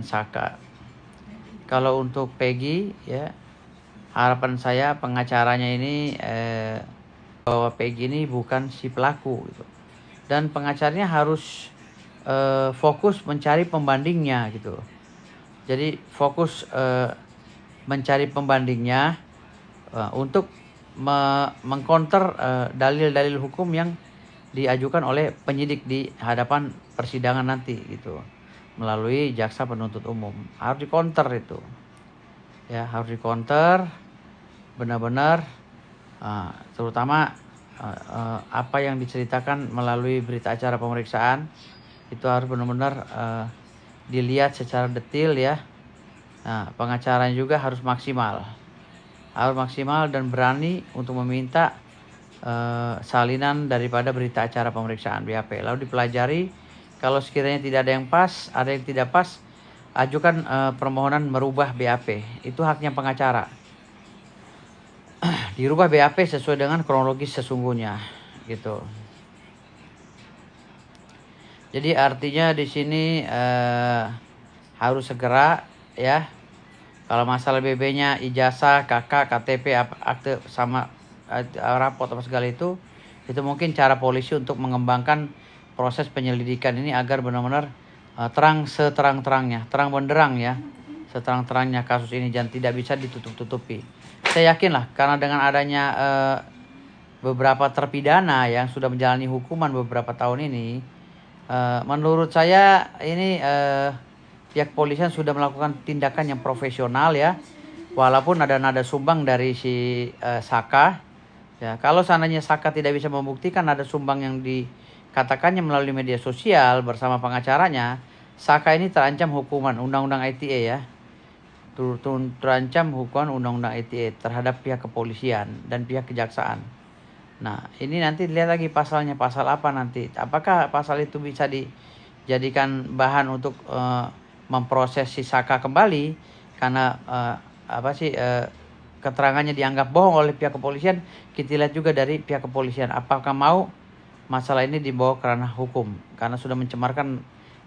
Saka. Kalau untuk Peggy ya, harapan saya pengacaranya ini bahwa Peggy ini bukan si pelaku gitu. Dan pengacaranya harus fokus mencari pembandingnya gitu. Jadi fokus mencari pembandingnya untuk mengcounter dalil-dalil hukum yang diajukan oleh penyidik di hadapan persidangan nanti gitu, melalui jaksa penuntut umum. Harus dikonter itu ya, harus dikonter benar-benar, terutama apa yang diceritakan melalui berita acara pemeriksaan itu harus benar-benar dilihat secara detail ya. Nah, pengacaranya juga harus maksimal dan berani untuk meminta salinan daripada berita acara pemeriksaan BAP. Lalu dipelajari, kalau sekiranya tidak ada yang pas, ada yang tidak pas, ajukan permohonan merubah BAP. Itu haknya pengacara. Dirubah BAP sesuai dengan kronologis sesungguhnya gitu. Jadi artinya di sini harus segera ya. Kalau masalah BB-nya, ijazah, KK, KTP, akte sama raport apa segala itu mungkin cara polisi untuk mengembangkan proses penyelidikan ini agar benar-benar terang seterang-terangnya, terang benderang ya, seterang-terangnya kasus ini dan tidak bisa ditutup-tutupi. Saya yakin lah, karena dengan adanya beberapa terpidana yang sudah menjalani hukuman beberapa tahun ini, menurut saya ini pihak polisian sudah melakukan tindakan yang profesional ya, walaupun ada nada sumbang dari si Saka ya. Kalau seandainya Saka tidak bisa membuktikan nada sumbang yang dikatakannya melalui media sosial bersama pengacaranya, Saka ini terancam hukuman undang-undang ITE ya, terancam hukuman undang-undang ITE terhadap pihak kepolisian dan pihak kejaksaan. Nah, ini nanti lihat lagi pasalnya, pasal apa nanti. Apakah pasal itu bisa dijadikan bahan untuk memproses si Saka kembali karena keterangannya dianggap bohong oleh pihak kepolisian. Kita lihat juga dari pihak kepolisian apakah mau masalah ini dibawa ke ranah hukum karena sudah mencemarkan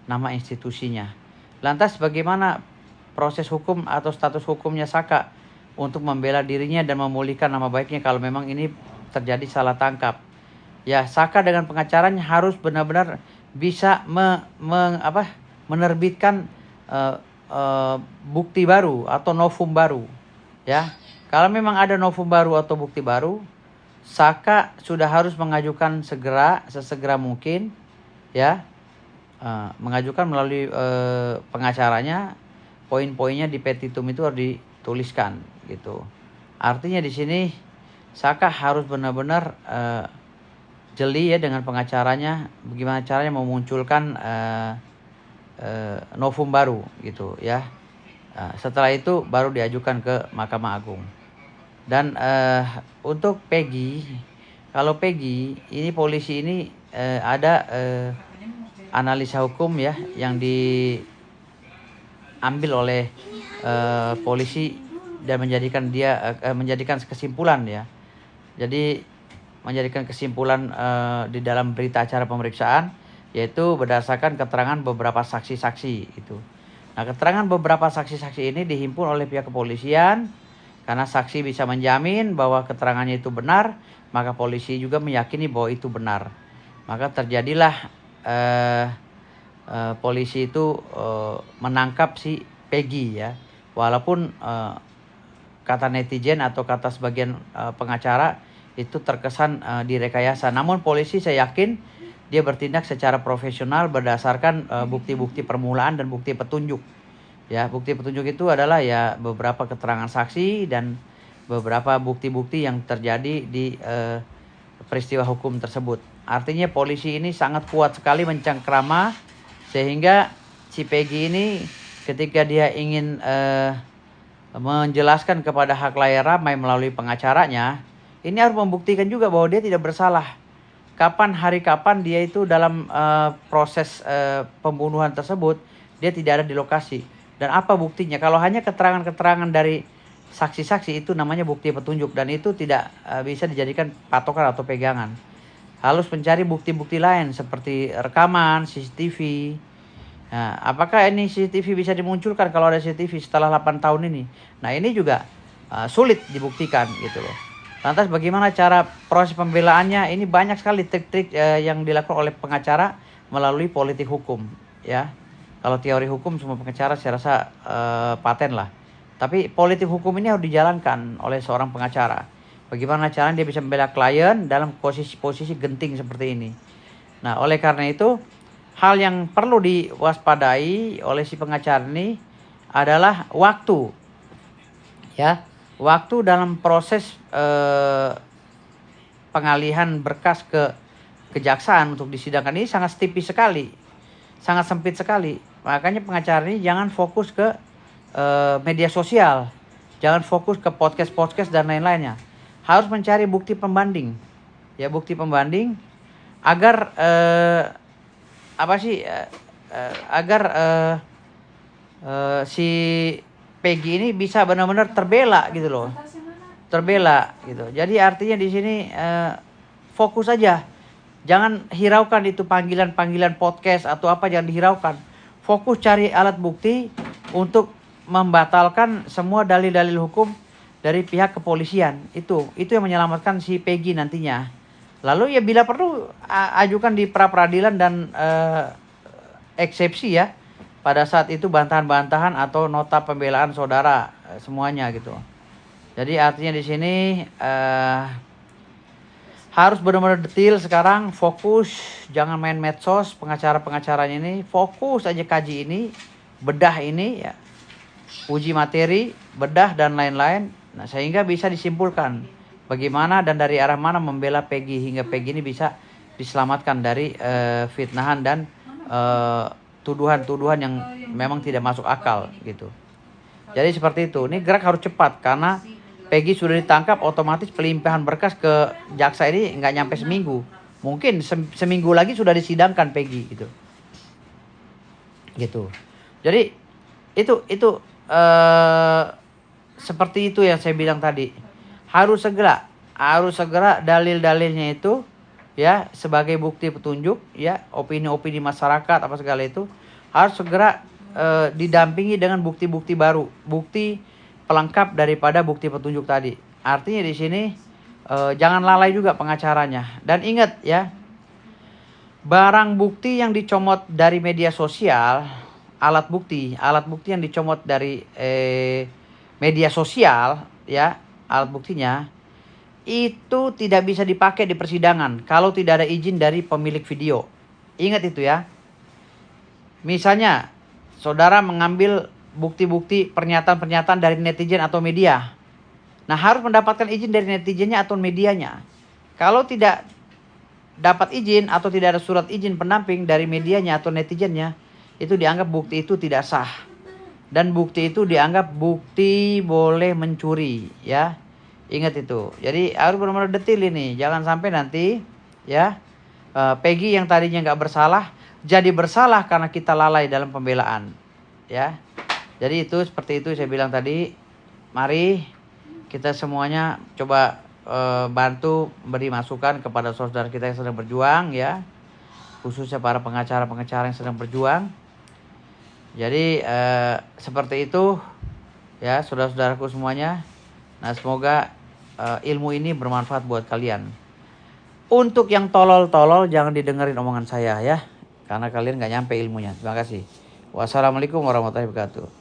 nama institusinya. Lantas bagaimana proses hukum atau status hukumnya Saka untuk membela dirinya dan memulihkan nama baiknya kalau memang ini terjadi salah tangkap. Ya, Saka dengan pengacaranya harus benar-benar bisa menerbitkan bukti baru atau novum baru. Ya, kalau memang ada novum baru atau bukti baru, Saka sudah harus mengajukan sesegera mungkin, ya, mengajukan melalui pengacaranya. Poin-poinnya di petitum itu harus dituliskan, gitu. Artinya di sini Saka harus benar-benar jeli ya dengan pengacaranya, bagaimana caranya memunculkan novum baru gitu ya. Setelah itu baru diajukan ke Mahkamah Agung. Dan untuk Peggy, kalau Peggy ini polisi ini ada analisa hukum ya yang diambil oleh polisi dan menjadikan kesimpulan ya. Jadi menjadikan kesimpulan di dalam berita acara pemeriksaan, yaitu berdasarkan keterangan beberapa saksi-saksi itu. Nah, keterangan beberapa saksi-saksi ini dihimpun oleh pihak kepolisian karena saksi bisa menjamin bahwa keterangannya itu benar, maka polisi juga meyakini bahwa itu benar. Maka terjadilah polisi itu menangkap si Peggy ya, walaupun kata netizen atau kata sebagian pengacara itu terkesan direkayasa. Namun polisi saya yakin dia bertindak secara profesional berdasarkan bukti-bukti permulaan dan bukti petunjuk. Ya, bukti petunjuk itu adalah ya beberapa keterangan saksi dan beberapa bukti-bukti yang terjadi di peristiwa hukum tersebut. Artinya polisi ini sangat kuat sekali mencengkrama sehingga si Peggy ini ketika dia ingin menjelaskan kepada halayak ramai melalui pengacaranya, ini harus membuktikan juga bahwa dia tidak bersalah. Hari kapan dia itu dalam proses pembunuhan tersebut, dia tidak ada di lokasi. Dan apa buktinya? Kalau hanya keterangan-keterangan dari saksi-saksi itu namanya bukti petunjuk. Dan itu tidak bisa dijadikan patokan atau pegangan. Harus mencari bukti-bukti lain seperti rekaman, CCTV, Nah, apakah ini CCTV bisa dimunculkan kalau ada CCTV setelah 8 tahun ini? Nah, ini juga sulit dibuktikan gitu loh. Lantas bagaimana cara proses pembelaannya? Ini banyak sekali trik-trik yang dilakukan oleh pengacara melalui politik hukum, ya. Kalau teori hukum semua pengacara saya rasa paten lah. Tapi politik hukum ini harus dijalankan oleh seorang pengacara. Bagaimana caranya dia bisa membela klien dalam posisi genting seperti ini. Nah, oleh karena itu, hal yang perlu diwaspadai oleh si pengacara ini adalah waktu. Ya, waktu dalam proses pengalihan berkas ke kejaksaan untuk disidangkan ini sangat tipis sekali. Sangat sempit sekali. Makanya pengacara ini jangan fokus ke media sosial. Jangan fokus ke podcast dan lain-lainnya. Harus mencari bukti pembanding. Ya, bukti pembanding agar agar si Peggy ini bisa benar-benar terbela gitu loh. Terbela gitu. Jadi artinya di sini fokus aja. Jangan hiraukan itu panggilan-panggilan podcast atau apa, jangan dihiraukan. Fokus cari alat bukti untuk membatalkan semua dalil-dalil hukum dari pihak kepolisian. Itu yang menyelamatkan si Peggy nantinya. Lalu ya bila perlu ajukan di pra peradilan dan eksepsi ya. Pada saat itu bantahan-bantahan atau nota pembelaan saudara semuanya gitu. Jadi artinya di sini harus benar-benar detail sekarang, fokus, jangan main medsos. Pengacara-pengacaranya ini fokus aja kaji ini, bedah ini ya, uji materi, bedah dan lain-lain. Nah, sehingga bisa disimpulkan bagaimana dan dari arah mana membela Peggy hingga Peggy ini bisa diselamatkan dari fitnahan dan tuduhan-tuduhan yang memang tidak masuk akal gitu. Jadi seperti itu. Ini gerak harus cepat karena Peggy sudah ditangkap, otomatis pelimpahan berkas ke jaksa ini nggak nyampe seminggu. Mungkin seminggu lagi sudah disidangkan Peggy gitu. Gitu. Jadi itu seperti itu yang saya bilang tadi. Harus segera dalil-dalilnya itu ya sebagai bukti petunjuk ya, opini-opini masyarakat apa segala itu harus segera didampingi dengan bukti-bukti baru, bukti pelengkap daripada bukti petunjuk tadi. Artinya di sini jangan lalai juga pengacaranya. Dan ingat ya, barang bukti yang dicomot dari media sosial, alat bukti yang dicomot dari media sosial ya, alat buktinya itu tidak bisa dipakai di persidangan kalau tidak ada izin dari pemilik video. Ingat itu ya. Misalnya saudara mengambil bukti-bukti pernyataan-pernyataan dari netizen atau media. Nah, harus mendapatkan izin dari netizennya atau medianya. Kalau tidak dapat izin atau tidak ada surat izin pendamping dari medianya atau netizennya, itu dianggap bukti itu tidak sah. Dan bukti itu dianggap bukti boleh mencuri, ya. Ingat itu. Jadi harus benar-benar detail ini. Jangan sampai nanti ya Peggy yang tadinya nggak bersalah jadi bersalah karena kita lalai dalam pembelaan, ya. Jadi itu seperti itu saya bilang tadi. Mari kita semuanya coba bantu beri masukan kepada saudara kita yang sedang berjuang ya. Khususnya para pengacara-pengacara yang sedang berjuang. Jadi seperti itu ya saudara-saudaraku semuanya. Nah, semoga ilmu ini bermanfaat buat kalian. Untuk yang tolol-tolol jangan didengerin omongan saya ya. Karena kalian gak nyampe ilmunya. Terima kasih. Wassalamualaikum warahmatullahi wabarakatuh.